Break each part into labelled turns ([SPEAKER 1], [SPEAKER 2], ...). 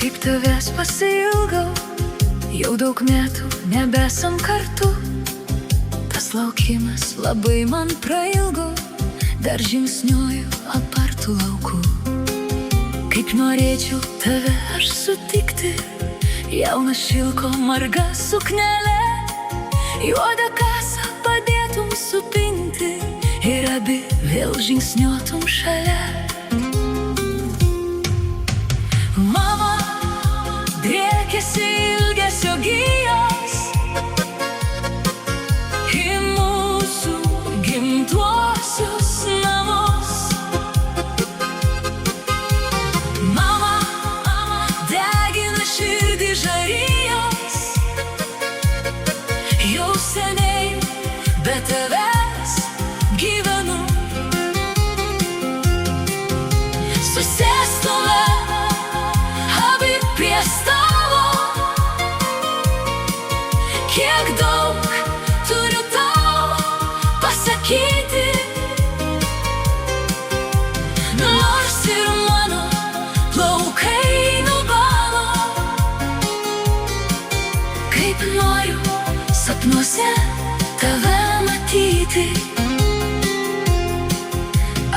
[SPEAKER 1] kaip tavęs pasiilgau, jau daug metų nebesam kartu. Tas laukimas labai man prailgo, dar žingsniuoju apartų laukų. Kaip norėčiau tave aš sutikti, jauną šilko marga suknelė, juodą kasą padėtum supinti ir abi vėl žingsniuotum šalia. Mama, driekiasi ilgesio gijos į mūsų gimtuosius namus. Mama, degina širdį žarijos, jau seniai be tavęs gyvenu. Susėstume abi prie stalo, kiek daug turiu tau pasakyti, nors ir mano plaukai nubalo. Kaip noriu sapnuose tave matyti,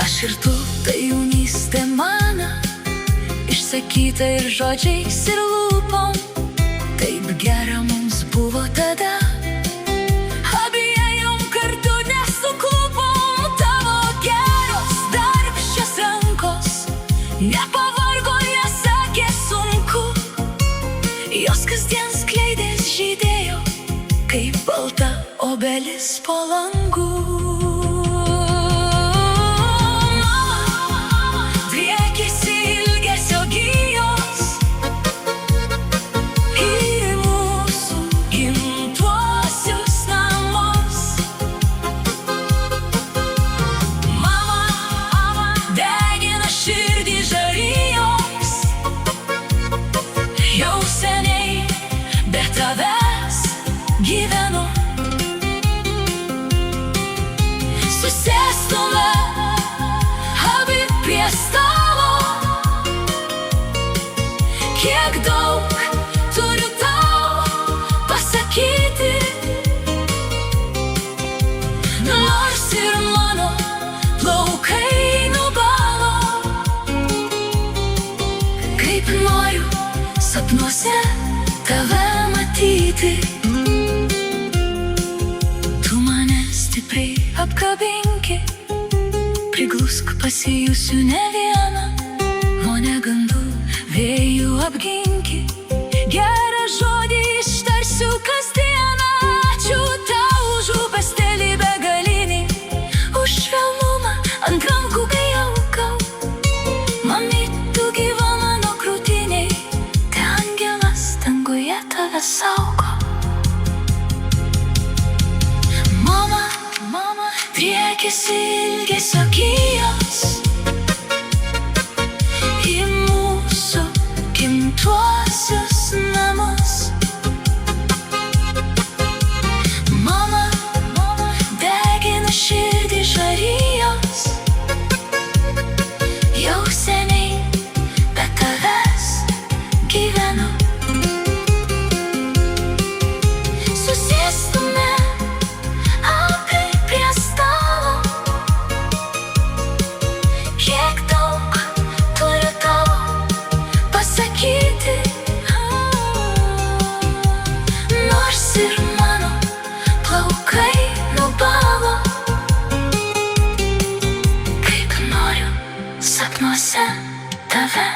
[SPEAKER 1] aš ir tu, tai jaunystė mano, išsakyta ir žodžiais ir lūpom. Taip gera mums buvo tada, abiejom kartu nesuklupom. Tavo geros darbščios rankos nepavargo, jie sakė sunku. Jos kasdien skleidės žydėjo, kaip balta obelis po langų. Jau seniai be tavęs gyvenu. Susėstume abi prie stalo, kiek daug turiu tau pasakyti, nors ir mano plaukai nubalo. Kaip noriu sapnuose tave matyti, tu mane stipriai apkabinki, priglusk, pasijusiu ne vieną, nuo negandų vėjų apginki. Gerą žodį ištarsiu kasdieną, ačiū tau už rūpestelį begalinį, už švelnumą ant rankų, kai augau. Mamytu gyva mano krūtinėj, tave saugo. Mama, mama, driekiasi ilgesio gijos į mūsų gimtuosius namus. Mama, mama, degina širdį žarijos, jau seniai be tavęs gyvenu. Nors ir mano plaukai nubalo, kaip noriu sapnuose tave